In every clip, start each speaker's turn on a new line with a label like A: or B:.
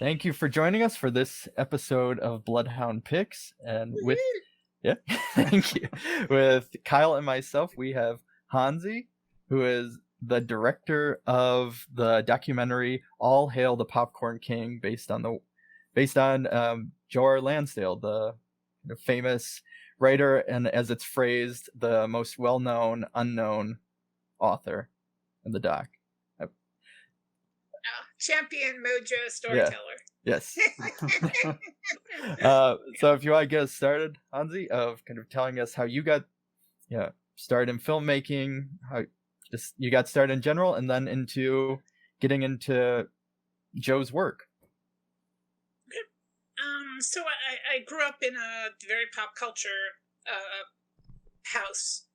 A: Thank you for joining us for this episode of Bloodhound Pix. And with, yeah, thank you. With Kyle and myself, we have Hansi, who is the director of the documentary All Hail the Popcorn King, based on George Lansdale, the famous writer, and as it's phrased, the most well-known unknown author in the doc.
B: Champion mojo storyteller.
A: Yeah. Yes. So if you want to get us started, Hansi, of kind of telling us how you got started in filmmaking, how just you got started in general, and then into getting into Joe's work.
B: So I grew up in a very pop culture house.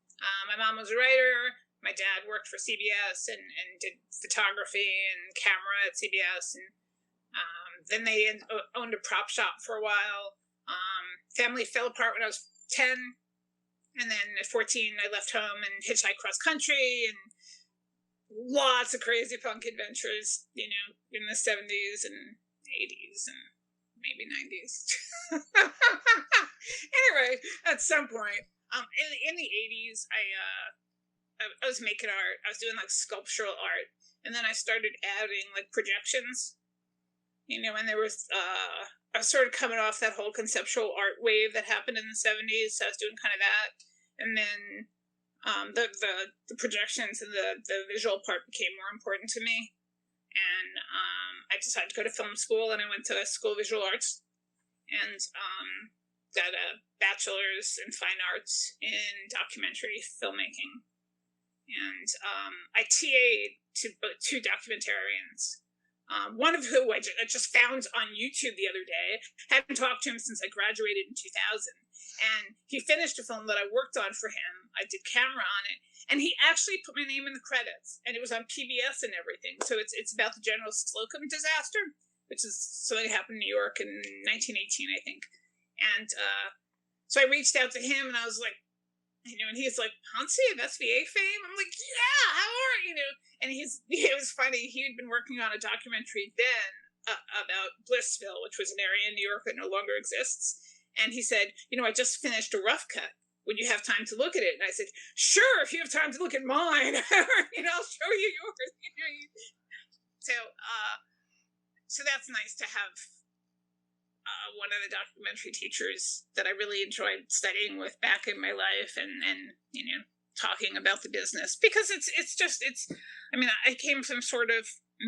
B: My mom was a writer. My dad worked for CBS and did photography and camera at CBS. And then they owned a prop shop for a while. Family fell apart when I was 10. And then at 14, I left home and hitchhiked cross country and lots of crazy punk adventures, in the 70s and 80s and maybe 90s. Anyway, at some point, in the 80s, I was making art. I was doing sculptural art, and then I started adding projections. And there was I was sort of coming off that whole conceptual art wave that happened in the 70s. So I was doing kind of that, and then the projections and the visual part became more important to me. And I decided to go to film school, and I went to School of Visual Arts, and got a bachelor's in fine arts in documentary filmmaking. And I TA'd to two documentarians, one of who I just found on YouTube the other day. Hadn't talked to him since I graduated in 2000. And he finished a film that I worked on for him. I did camera on it. And he actually put my name in the credits. And it was on PBS and everything. So it's about the General Slocum disaster, which is something that happened in New York in 1918, I think. And so I reached out to him, and I was like, and he's like, Hansi of SVA fame? I'm like, yeah, how are you? And it was funny. He had been working on a documentary then about Blissville, which was an area in New York that no longer exists. And he said, I just finished a rough cut. Would you have time to look at it? And I said, sure, if you have time to look at mine, I'll show you yours. So that's nice to have one of the documentary teachers that I really enjoyed studying with back in my life, and talking about the business, because I came from sort of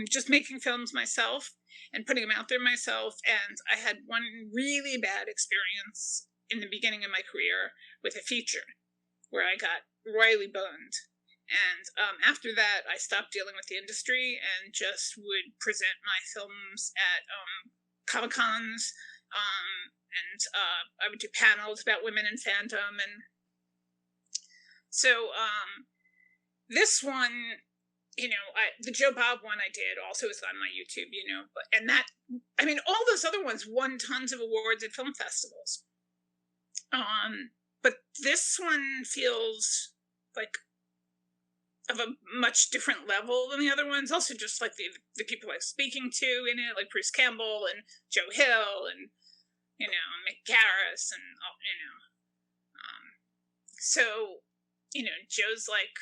B: just making films myself and putting them out there myself, and I had one really bad experience in the beginning of my career with a feature where I got royally boned. And after that, I stopped dealing with the industry and just would present my films at Comic-Cons, and I would do panels about women in fandom. And so this one, the Joe Bob one I did also is on my YouTube, all those other ones won tons of awards at film festivals. But this one feels like of a much different level than the other ones. Also just the people I was speaking to in it, like Bruce Campbell and Joe Hill and, Mick Garris and, so, Joe's like,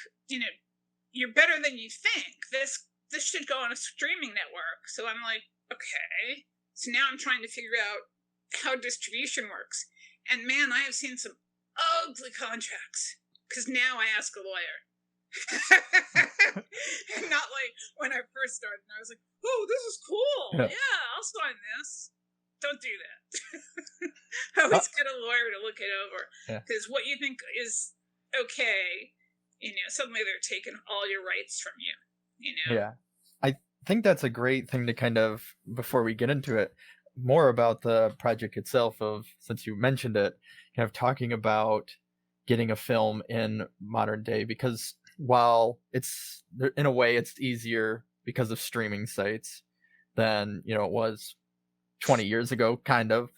B: you're better than you think. This should go on a streaming network. So I'm like, okay. So now I'm trying to figure out how distribution works. And man, I have seen some ugly contracts, because now I ask a lawyer. And not like when I first started, and I was like, oh, this is cool. Yeah, I'll sign this. Don't do that. Always get a lawyer to look it over, because what you think is okay, suddenly they're taking all your rights from you.
A: Yeah, I think that's a great thing to kind of, before we get into it, more about the project itself, of, since you mentioned it, kind of talking about getting a film in modern day, because while it's, in a way, it's easier because of streaming sites than it was 20 years ago, kind of,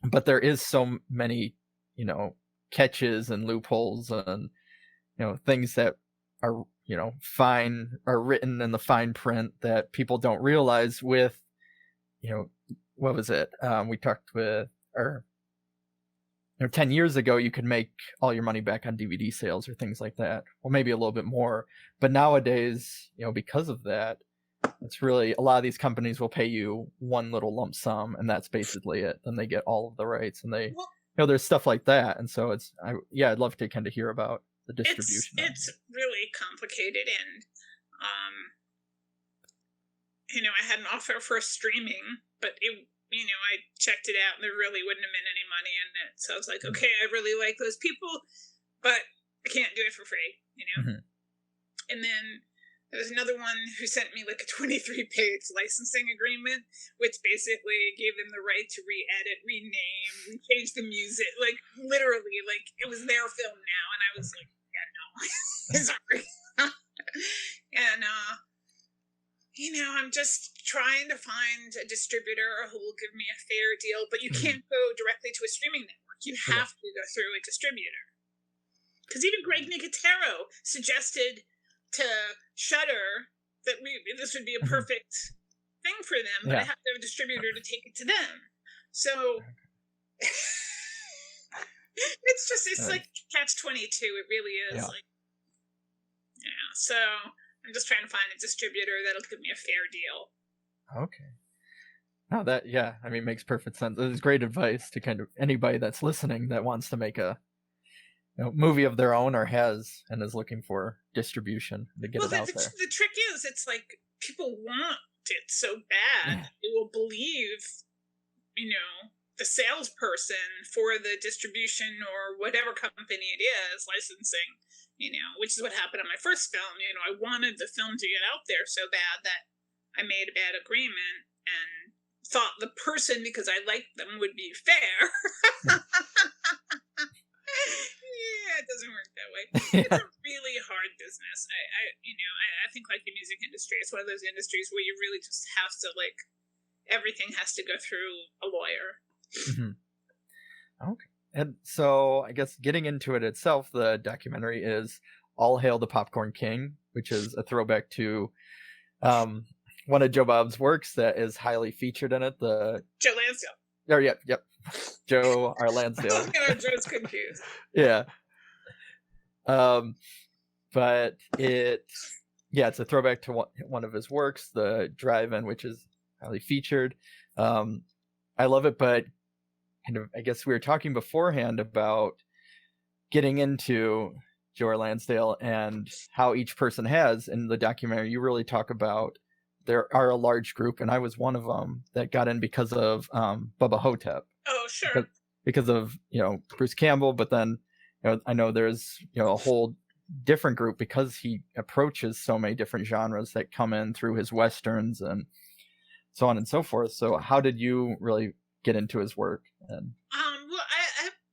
A: but there is so many catches and loopholes and things that are written in the fine print that people don't realize with what was it? We talked with, or 10 years ago, you could make all your money back on DVD sales or things like that. Well, maybe a little bit more. But nowadays, because of that, it's really, a lot of these companies will pay you one little lump sum, and that's basically it. Then they get all of the rights, and they, there's stuff like that. And so I'd love to kind of hear about the distribution.
B: It's really complicated, and I had an offer for streaming, but I checked it out and there really wouldn't have been any money in it. So I was like, okay, I really like those people, but I can't do it for free,
A: Mm-hmm.
B: And then there was another one who sent me like a 23-page licensing agreement, which basically gave them the right to re-edit, rename, change the music, like literally, like it was their film now. And I was like, yeah, no, sorry. And, I'm just trying to find a distributor who will give me a fair deal, but you can't go directly to a streaming network. You have to go through a distributor. Because even Greg Nicotero suggested to Shudder that this would be a perfect thing for them, but I have to have a distributor to take it to them. So it's like catch-22. It really is. So I'm just trying to find a distributor that'll give me a fair deal.
A: Okay. No, makes perfect sense. It's great advice to kind of anybody that's listening that wants to make a movie of their own or is looking for distribution to get it out there.
B: The trick is, it's like people want it so bad, they will believe, the salesperson for the distribution or whatever company it is, licensing, which is what happened on my first film. I wanted the film to get out there so bad that I made a bad agreement and thought the person, because I liked them, would be fair. Yeah, it doesn't work that way. It's a really hard business. I think like the music industry, it's one of those industries where you really just have to everything has to go through a lawyer.
A: Mm-hmm. Okay. And so I guess getting into it itself, the documentary is All Hail the Popcorn King, which is a throwback to one of Joe Bob's works that is highly featured in it. The
B: Joe Lansdale.
A: Oh, yep. Joe R. Lansdale.
B: Joe's confused.
A: Yeah. But it's a throwback to one of his works, the Drive-In, which is highly featured. I love it, but kind of, I guess we were talking beforehand about getting into Joe R. Lansdale and how each person has in the documentary. You really talk about there are a large group, and I was one of them that got in because of Bubba ho-tep.
B: Oh, sure.
A: Because of Bruce Campbell, but then I know there's a whole different group because he approaches so many different genres that come in through his westerns and so on and so forth. So how did you really get into his work? And
B: well,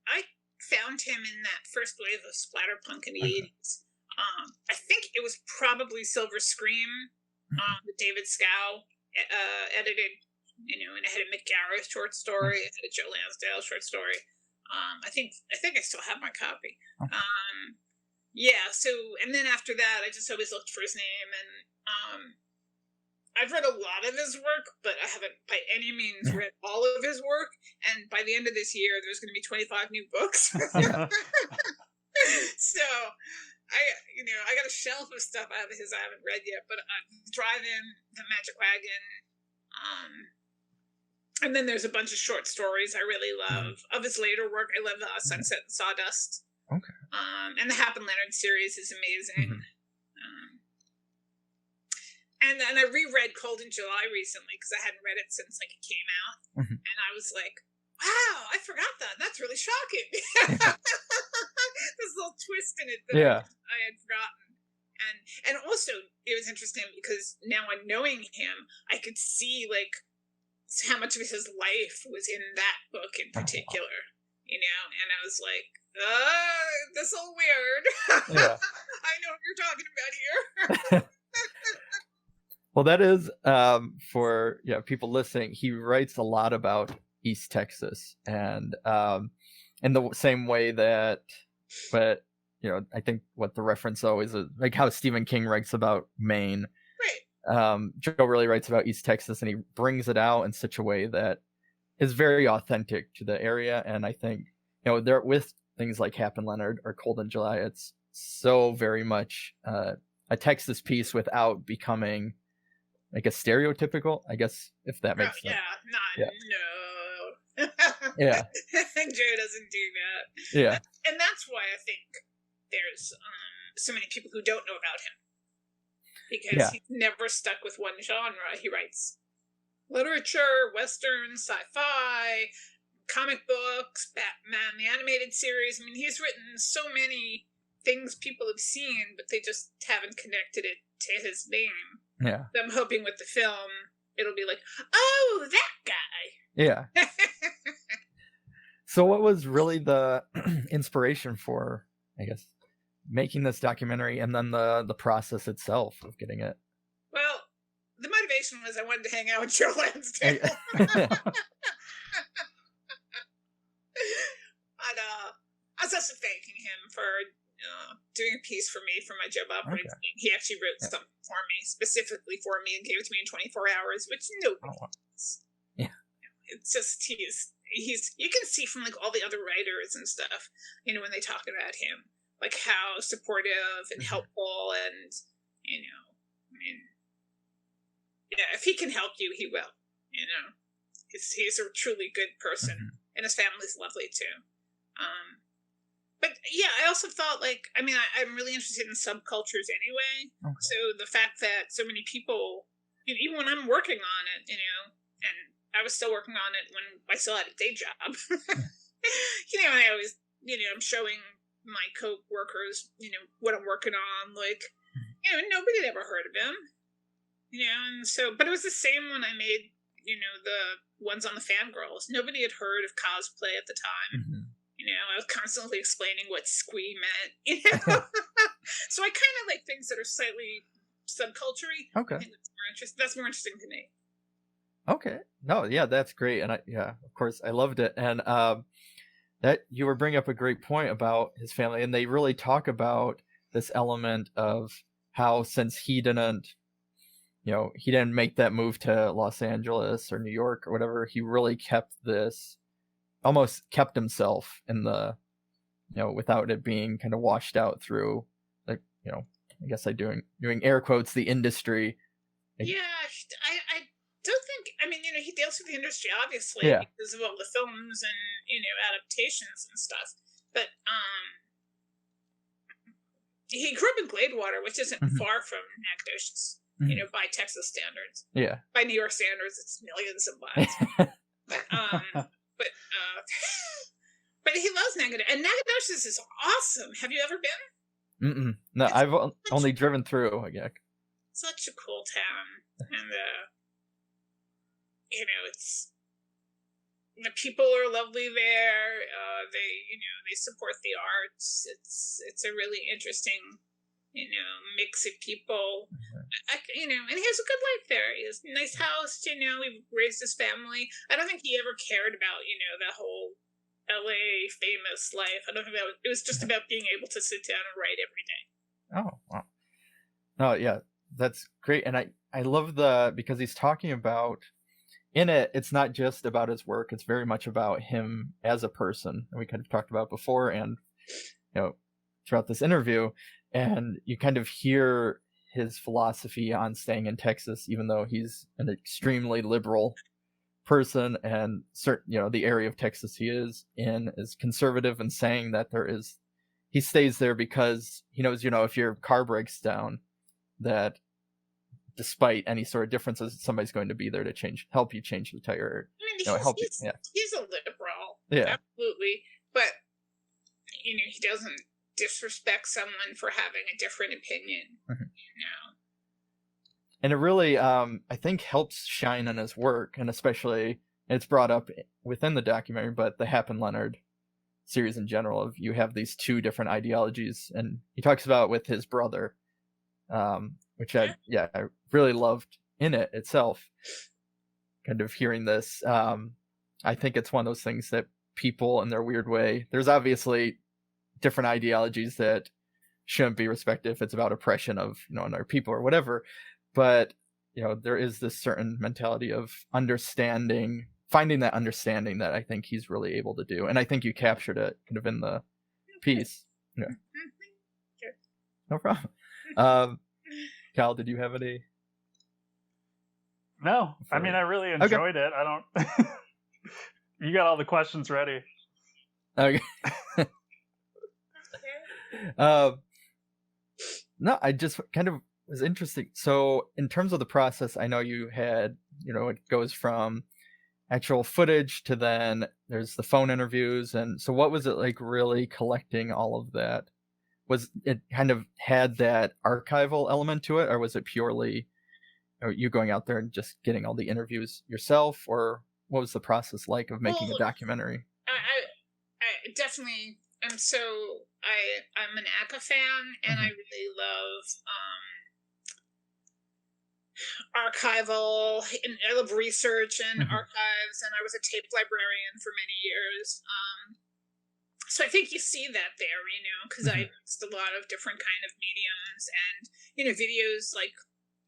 B: I found him in that first wave of splatterpunk in the 80s. I think it was probably Silver Scream, with David Scow edited, and it had a Mick Garris short story, it had a Joe Lansdale short story. I think I still have my copy. So, and then after that, I just always looked for his name, and I've read a lot of his work, but I haven't by any means read all of his work, and by the end of this year, there's going to be 25 new books. So, I got a shelf of stuff out of his I haven't read yet, but Drive-In, The Magic Wagon, and then there's a bunch of short stories I really love. Of his later work, I love Sunset and Sawdust.
A: Okay.
B: And the Hap and Leonard series is amazing. And I reread Cold in July recently because I hadn't read it since it came out, and I was like, wow, I forgot that. That's really shocking. This little twist in it that I had forgotten. And also, it was interesting because now I'm knowing him, I could see, how much of his life was in that book in particular, And I was like, this is weird.
A: Yeah.
B: I know what you're talking about here.
A: Well, that is, for people listening, he writes a lot about East Texas, and in the same way that, I think what the reference always is, like how Stephen King writes about Maine. Joe really writes about East Texas, and he brings it out in such a way that is very authentic to the area. And I think, there with things like Hap and Leonard or Cold in July, it's so very much a Texas piece without becoming like a stereotypical, I guess, if that makes sense.
B: No.
A: Yeah.
B: Joe doesn't do that.
A: Yeah.
B: And that's why I think there's so many people who don't know about him. Because he's never stuck with one genre. He writes literature, Western, sci-fi, comic books, Batman, the animated series. I mean, he's written so many things people have seen, but they just haven't connected it to his name.
A: Yeah.
B: So I'm hoping with the film, it'll be like, oh, that guy.
A: Yeah. So what was really the inspiration for, I guess, making this documentary, and then the process itself of getting it?
B: Well, the motivation was I wanted to hang out with Joe Lansdale. I was also thanking him for doing a piece for me for my job operating. Okay. He actually wrote something for me, specifically for me, and gave it to me in 24 hours, which nobody does.
A: Yeah.
B: It's just, he's you can see from like all the other writers and stuff, when they talk about him, like how supportive and helpful, and if he can help you, he will. He's a truly good person, and his family's lovely too. But yeah, I also thought I'm really interested in subcultures anyway. Okay. So the fact that so many people, even when I'm working on it, and I was still working on it when I still had a day job. And I always, I'm showing my co-workers, what I'm working on, nobody had ever heard of him, and so, but it was the same when I made, the ones on the Fangirls. Nobody had heard of cosplay at the time. I was constantly explaining what squee meant, So I kind of like things that are slightly subculture-y.
A: Okay.
B: I think that's more interesting to me.
A: Okay. No, yeah, that's great. And of course, I loved it. And that you were bringing up a great point about his family, and they really talk about this element of how, since he didn't make that move to Los Angeles or New York or whatever, he really almost kept himself in the, without it being kind of washed out through, like, I guess doing air quotes, the industry.
B: Yeah, I don't think, he deals with the industry, obviously, because of all the films and, adaptations and stuff. But, he grew up in Gladewater, which isn't far from Nacogdoches, by Texas standards.
A: Yeah.
B: By New York standards, it's millions of miles. But he loves Nacogdoches, and Nacogdoches is awesome. Have you ever been?
A: No, I've only driven through. Yeah.
B: Such a cool town, and it's, the people are lovely there. They support the arts. It's a really interesting, mix of people. And he has a good life there. He has a nice house. He raised his family. I don't think he ever cared about the whole LA famous life. I don't think it was just about being able to sit down and write every day.
A: Oh, wow. No, yeah, that's great. And I love because he's talking about, in it, it's not just about his work, it's very much about him as a person. And we kind of talked about before and, throughout this interview, and you kind of hear his philosophy on staying in Texas, even though he's an extremely liberal person, and certain, the area of Texas he is in is conservative, and saying that he stays there because he knows, if your car breaks down, that despite any sort of differences, somebody's going to be there to help you change the tire.
B: He's a liberal.
A: Yeah.
B: Absolutely. But, he doesn't disrespect someone for having a different opinion,
A: And it really, I think, helps shine on his work, and especially, it's brought up within the documentary, but the Hap and Leonard series in general, of you have these two different ideologies, and he talks about with his brother, which I really loved in it itself. Kind of hearing this, I think it's one of those things that people, in their weird way, there's obviously different ideologies that shouldn't be respected if it's about oppression of another people or whatever, but there is this certain mentality of understanding, finding that understanding that I think he's really able to do, and I think you captured it kind of in the piece. Yeah, no problem. Cal, did you have any?
C: No, I mean, I really enjoyed it. I don't. You got all the questions ready.
A: Okay. No, I just kind of was interesting. So in terms of the process, I know you had, it goes from actual footage to then there's the phone interviews. And so what was it like really collecting all of that? Was it kind of had that archival element to it, or was it purely you going out there and just getting all the interviews yourself, or what was the process like of making a documentary?
B: I definitely am. So I'm an ACA fan, and I really love archival, and I love research and archives, and I was a tape librarian for many years. So I think you see that there, because I mixed a lot of different kind of mediums and, videos like,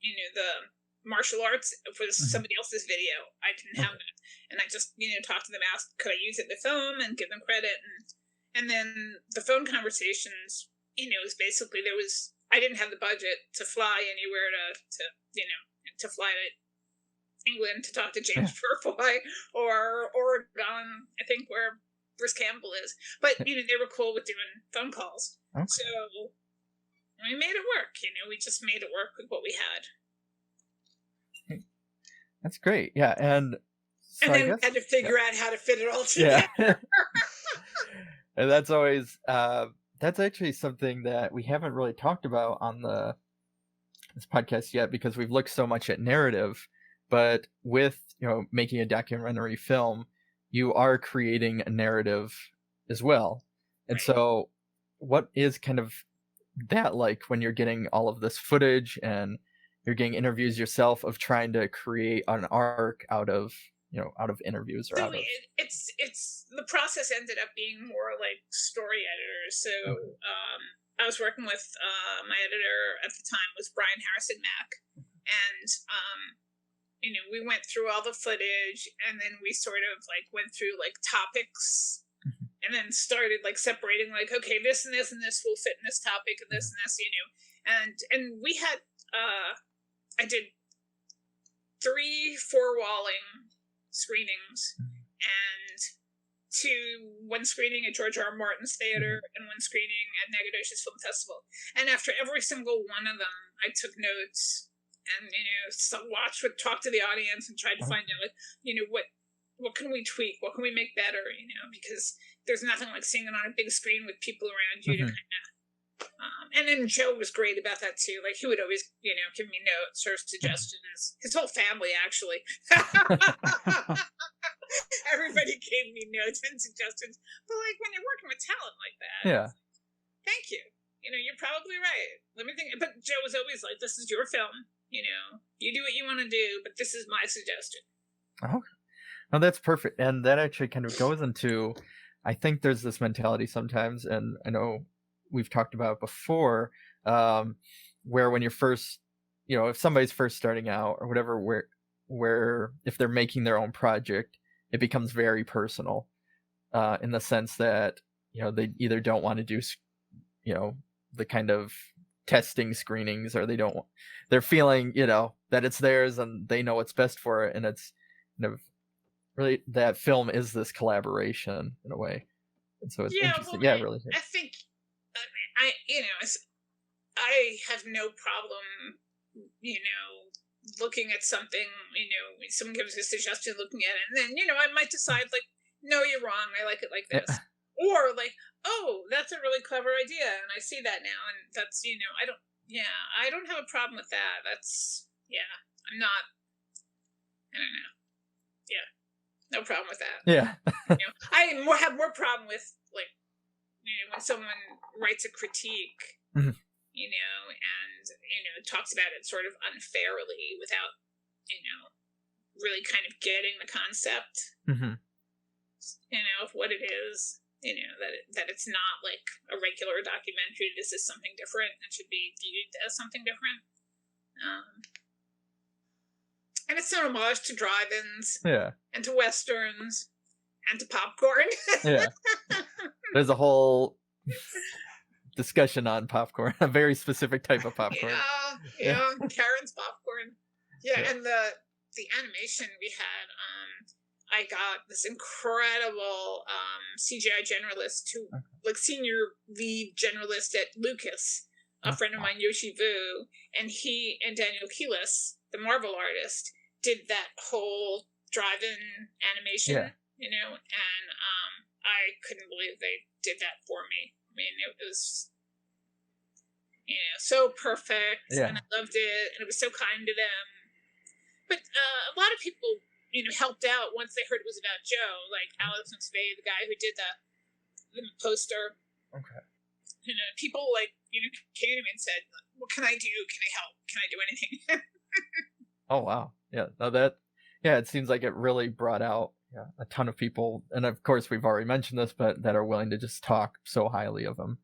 B: the martial arts was somebody else's video. I didn't have it. And I just, talked to them, asked, could I use it in the film and give them credit? And then the phone conversations, is basically I didn't have the budget to fly anywhere to fly to England to talk to James Purfoy or Oregon, I think, where Bruce Campbell is. But, they were cool with doing phone calls. Okay. So we made it work, we just made it work with what we had.
A: That's great. Yeah. And so
B: then had to figure out how to fit it all together.
A: Yeah. And that's always, that's actually something that we haven't really talked about on this podcast yet, because we've looked so much at narrative, but with, making a documentary film, you are creating a narrative as well. And so what is kind of that like when you're getting all of this footage and you're getting interviews yourself of trying to create an arc out of interviews or
B: it's the process ended up being more like story editors. So I was working with my editor at the time was Brian Harrison Mack, and we went through all the footage, and then we sort of like went through like topics, and then started like separating like, okay, this and this and this will fit in this topic, and this and this, and we had I did 3 4-walling screenings, and 1 screening at George R. R. Martin's theater and 1 screening at Nacogdoches Film Festival. And after every single one of them, I took notes and talk to the audience and tried to find out what can we tweak, what can we make better, because there's nothing like seeing it on a big screen with people around you to kind of. And then Joe was great about that too. Like he would always, give me notes or suggestions. His whole family, actually. Everybody gave me notes and suggestions. But like when you're working with talent like that, thank you. You're probably right. Let me think. But Joe was always like, "This is your film. You do what you want to do, but this is my suggestion."
A: Okay. No, that's perfect, and that actually kind of goes into. I think there's this mentality sometimes, and I know we've talked about it before, where when you're first, if somebody's first starting out or whatever, where if they're making their own project, it becomes very personal, in the sense that, they either don't want to do, the kind of testing screenings, or they're feeling, that it's theirs and they know what's best for it. And it's really that film is this collaboration in a way. And so it's interesting.
B: Well,
A: really.
B: I think, I have no problem, looking at something, someone gives a suggestion, looking at it, and then, I might decide like, no, you're wrong. I like it like this. Or like, oh, that's a really clever idea, and I see that now, and that's, I don't have a problem with that. That's, I'm not, I don't know. Yeah, no problem with that.
A: Yeah.
B: I have more problem with, like, when someone writes a critique, and, talks about it sort of unfairly without, really kind of getting the concept, of what it is, that it's not like a regular documentary. This is something different and should be viewed as something different. And it's an homage to drive-ins.
A: Yeah.
B: And to westerns. And to popcorn.
A: Yeah. There's a whole discussion on popcorn, a very specific type of popcorn.
B: Yeah. Karen's popcorn. Yeah, and the animation we had, I got this incredible CGI generalist who, like, senior lead generalist at Lucas, a friend of mine, Yoshi Vu, and he and Daniel Keelis, the Marvel artist, did that whole drive-in animation, you know, and I couldn't believe they did that for me. I mean, it was, you know, so perfect, and I loved it, and it was so kind to them. But a lot of people, you know, helped out once they heard it was about Joe, like Alex McVeigh, the guy who did the poster.
A: Okay.
B: You know, people, like, you know, came to me and said, "What can I do? Can I help? Can I do anything?"
A: Oh wow, yeah. No, it seems like it really brought out a ton of people, and of course we've already mentioned this, but that are willing to just talk so highly of him.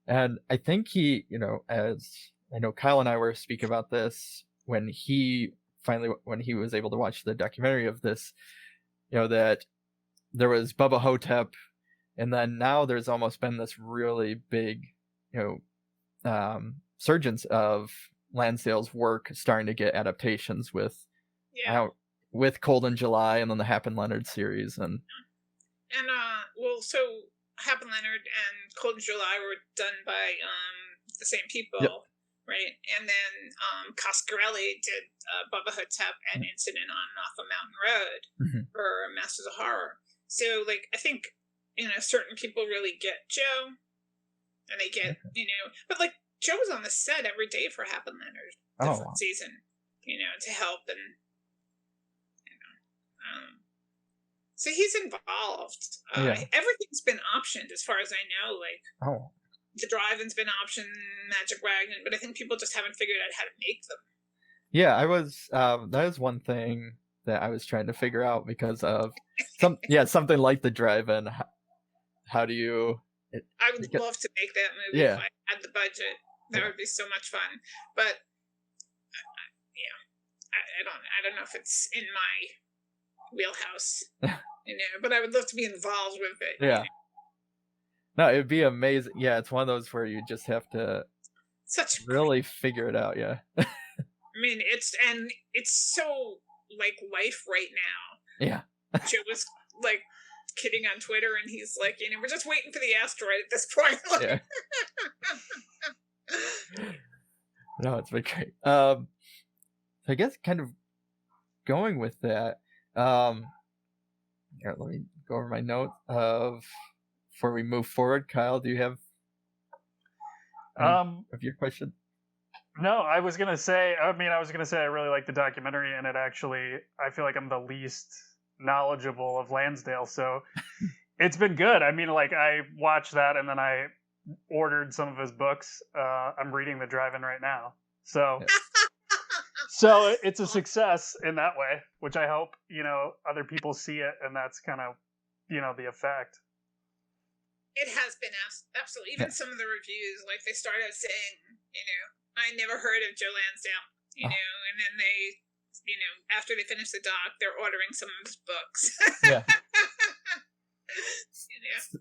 A: And I think he, you know, as I know Kyle and I were speaking about this when he was able to watch the documentary of this, you know, that there was Bubba Ho-tep, and then now there's almost been this really big, you know, surgence of Lansdale's work starting to get adaptations with Cold in July, and then the Hap and Leonard series, and
B: well, so Hap and Leonard and Cold in July were done by the same people. Right, and then Coscarelli did Bubba Ho-tep and Incident on Off a Mountain Road for Masters of Horror. So, like, I think, you know, certain people really get Joe, and they get, you know, but, like, Joe was on the set every day for Hap and Leonard different season, you know, to help, and, you know, so he's involved. Everything's been optioned as far as I know, like, the drive-in's been optioned, Magic Wagon, but I think people just haven't figured out how to make them.
A: Yeah, I was. That is one thing that I was trying to figure out because of something like the drive-in. How do you?
B: I would love to make that movie if I had the budget. That would be so much fun. But I don't know if it's in my wheelhouse. You know, but I would love to be involved with it.
A: Yeah.
B: You know?
A: No, it'd be amazing. Yeah, it's one of those where you just have to really figure it out. Yeah.
B: I mean, it's so like life right now.
A: Yeah.
B: Joe was like kidding on Twitter, and he's like, you know, we're just waiting for the asteroid at this point.
A: Yeah. No, it's been great. So I guess kind of going with that. Here, let me go over my note of. Before we move forward, Kyle, do you have of your question?
C: No, I was gonna say I really like the documentary, and I feel like I'm the least knowledgeable of Lansdale, so it's been good. I mean, like, I watched that, and then I ordered some of his books. I'm reading The Drive-In right now, so so it's a success in that way, which I hope, you know, other people see it, and that's kind of, you know, the effect.
B: It has been absolutely. Even some of the reviews, like, they started saying, you know, I never heard of Joe Lansdale, you know, and then they, you know, after they finish the doc, they're ordering some of his books.
A: Yeah.
B: You know?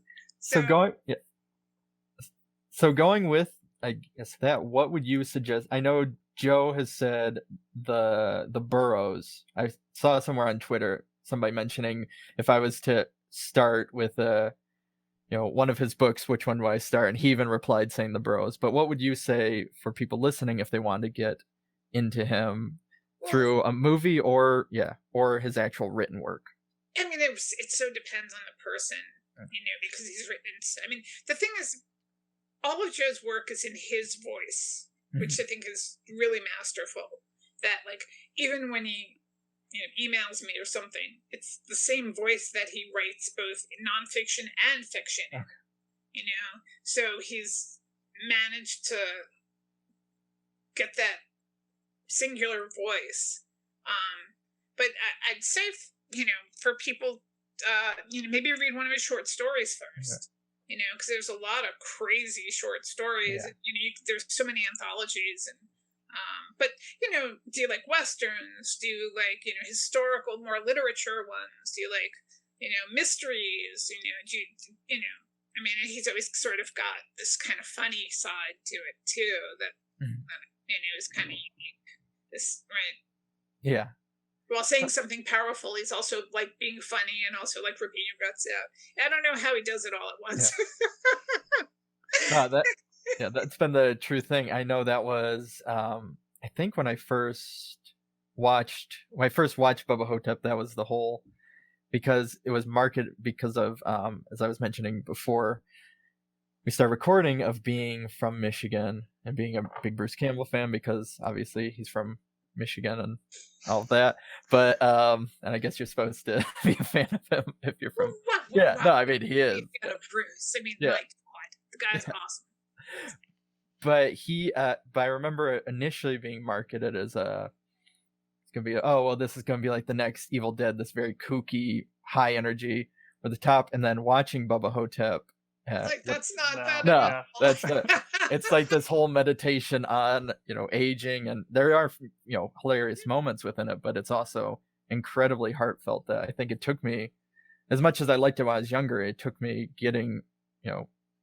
A: So going with, I guess, that, what would you suggest? I know Joe has said the burrows. I saw somewhere on Twitter somebody mentioning if I was to start with you know, one of his books, which one do I start? And he even replied saying the burrows. But what would you say for people listening if they want to get into him through a movie or his actual written work?
B: I mean, it so depends on the person, you know, because he's written. I mean, the thing is, all of Joe's work is in his voice, which I think is really masterful. That, like, even when he, you know, emails me or something, it's the same voice that he writes both nonfiction and fiction. Okay. You know, so he's managed to get that singular voice. But I'd say, you know, for people, you know, maybe read one of his short stories first. You know, because there's a lot of crazy short stories. And, you know, there's so many anthologies, and But do you like westerns? Do you like historical, more literature ones? Do you like mysteries? Do you know? I mean, he's always sort of got this kind of funny side to it too that is kind of unique. This right?
A: Yeah.
B: While saying something powerful, he's also like being funny and also like ripping your guts out. I don't know how he does it all at once.
A: Yeah. That's been the true thing. I know that was I think when I first watched Bubba Ho-tep, that was the whole, because it was marketed because of as I was mentioning before we start recording, of being from Michigan and being a big Bruce Campbell fan, because obviously he's from Michigan and all of that. But and I guess you're supposed to be a fan of him if you're from. No, I mean he is.
B: Bruce. I mean, my God, the guy's awesome.
A: But but I remember it initially being marketed as it's gonna be this is gonna be like the next Evil Dead, this very kooky, high energy, or the top, and then watching Bubba Ho-tep.
B: That's not that.
A: No, it's like this whole meditation on aging, and there are hilarious moments within it, but it's also incredibly heartfelt. That I think it took me, as much as I liked it when I was younger, it took me getting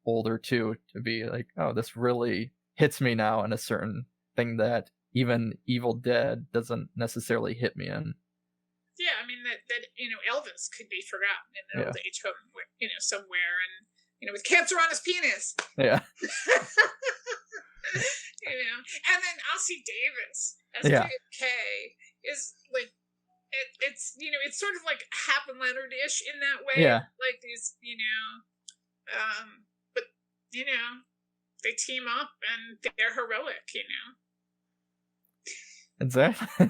A: older too to be like, oh, this really hits me now in a certain thing that even Evil Dead doesn't necessarily hit me in.
B: Yeah, I mean that Elvis could be forgotten in an old age home, somewhere, and with cancer on his penis.
A: Yeah.
B: And then Ossie Davis as JFK is like it's it's sort of like Hap and Leonard-ish in that way.
A: Yeah.
B: Like these, but they team up and they're heroic,
A: Exactly.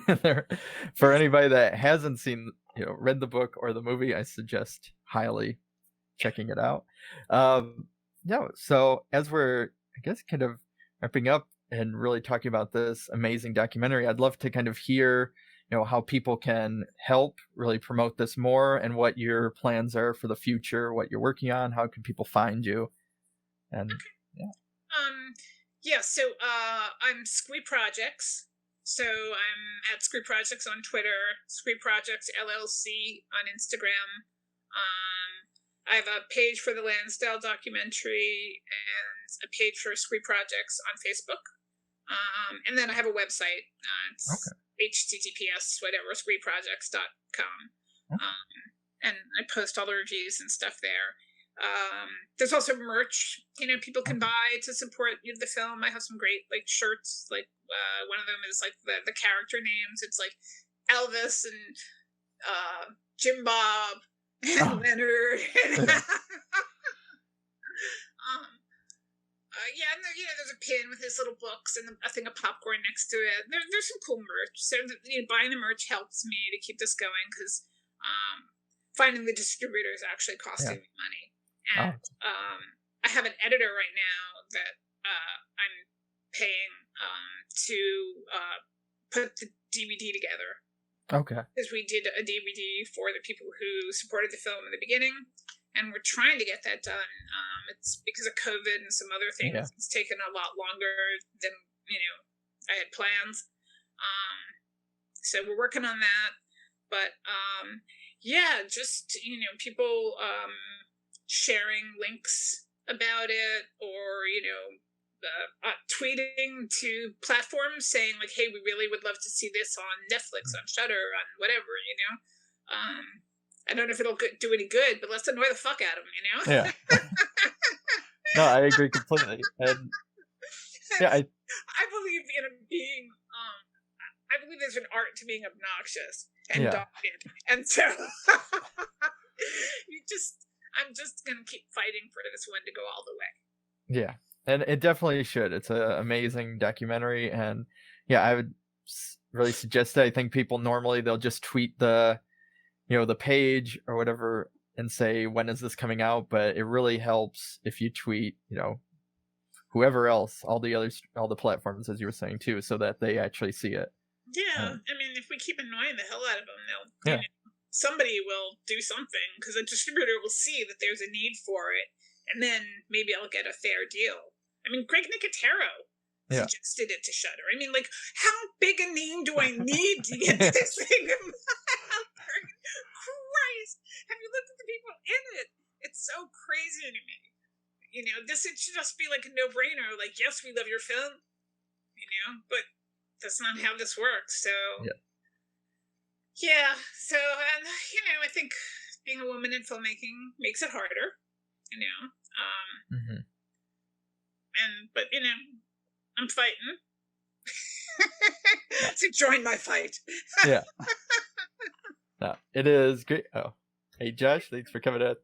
A: For anybody that hasn't seen, read the book or the movie, I suggest highly checking it out. So as we're, I guess, kind of wrapping up and really talking about this amazing documentary, I'd love to kind of hear, how people can help really promote this more, and what your plans are for the future, what you're working on, how can people find you, and
B: so I'm Squee Projects. So I'm at Squee Projects on Twitter, Squee Projects LLC on Instagram. I have a page for the Lansdale documentary and a page for Squee Projects on Facebook. And then I have a website. It's https squeeprojects.com. And I post all the reviews and stuff there. There's also merch, people can buy to support the film. I have some great shirts. One of them is the character names. It's like Elvis and Jim Bob and Leonard. And there's a pin with his little books and a thing of popcorn next to it. There's some cool merch. So buying the merch helps me to keep this going, because finding the distributor is actually costing me money. And I have an editor right now that I'm paying to put the DVD together.
A: Okay.
B: Because we did a DVD for the people who supported the film in the beginning, and we're trying to get that done. It's because of COVID and some other things. Yeah. It's taken a lot longer than I had plans. So we're working on that. But just people sharing links about it, or tweeting to platforms saying like, hey, we really would love to see this on Netflix, on Shudder, on whatever, I don't know if it'll do any good, but let's annoy the fuck out of them,
A: Yeah. No, I agree completely. And
B: I believe in being I believe there's an art to being obnoxious and dogged, and so I'm just gonna keep fighting for this one to go all the way.
A: Yeah, and it definitely should. It's an amazing documentary, and I would really suggest it. I think people normally they'll just tweet the the page or whatever and say, when is this coming out? But it really helps if you tweet whoever else, all the platforms, as you were saying too, so that they actually see it.
B: Yeah, I mean, if we keep annoying the hell out of them, somebody will do something, because a distributor will see that there's a need for it, and then maybe I'll get a fair deal. I mean, Greg Nicotero
A: Yeah.
B: suggested it to Shudder. I mean, like, how big a name do I need to get this thing out there? Christ, have you looked at the people in it? It's so crazy to me. You know, it should just be like a no-brainer. Like, yes, we love your film, you know, but that's not how this works. So, yeah. So, and you know, I think being a woman in filmmaking makes it harder. You know, but you know, I'm fighting. So join my fight.
A: Yeah. No, it is great. Oh, hey Josh, thanks for coming at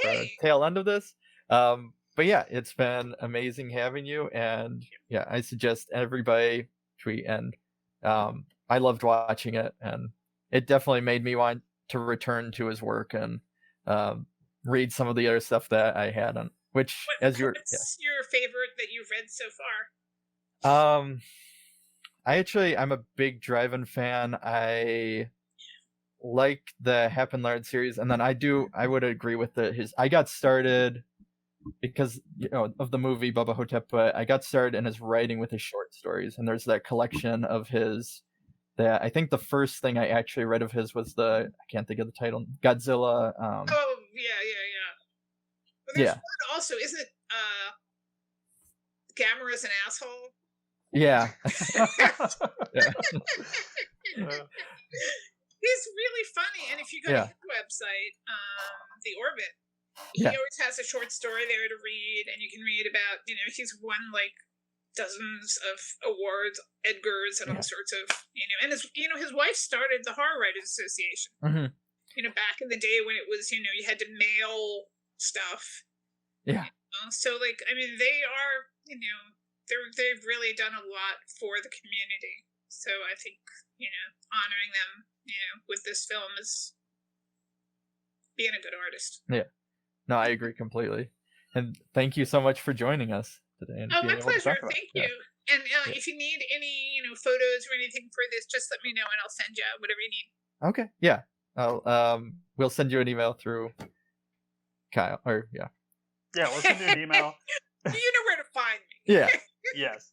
A: the tail end of this. But yeah, it's been amazing having you, and yeah, I suggest everybody tweet, and I loved watching it, and it definitely made me want to return to his work and read some of the other stuff that I had on. What's your
B: favorite that you've read so far?
A: I'm a big Draheim fan. I like the Happen Laird series, and then I would agree with I got started because, you know, of the movie Bubba ho-tep, but I got started in his writing with his short stories, and there's that collection of his that I think the first thing I actually read of his was I can't think of the title, Godzilla.
B: Oh yeah. But there's one also, isn't it? Gamera is an asshole.
A: Yeah.
B: He's really funny, and if you go to his website, The Orbit, he always has a short story there to read, and you can read about, you know, he's won like dozens of awards, Edgars, and all sorts of, you know, and his wife started the Horror Writers Association. You know, back in the day when it was, you know, you had to mail stuff.
A: Yeah.
B: You know? So like, I mean, they are, you know, they've really done a lot for the community. So I think, you know, honoring them, you know, with this film is being a good artist.
A: Yeah. No, I agree completely. And thank you so much for joining us today. And
B: my pleasure. Thank you. And if you need any, you know, photos or anything for this, just let me know and I'll send you whatever you need.
A: Okay. Yeah. We'll send you an email through Kyle.
C: Yeah, we'll send you an email.
B: You know where to find me.
A: Yeah.
C: Yes.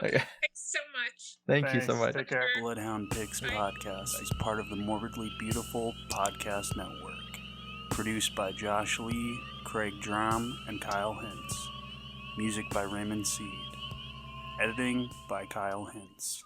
B: Okay. Thanks so much.
A: Thank you so much.
C: Take care.
D: Bloodhound Pix podcast is part of the Morbidly Beautiful Podcast Network. Produced by Josh Lee, Craig Drum, and Kyle Hintz. Music by Raymond Seed. Editing by Kyle Hintz.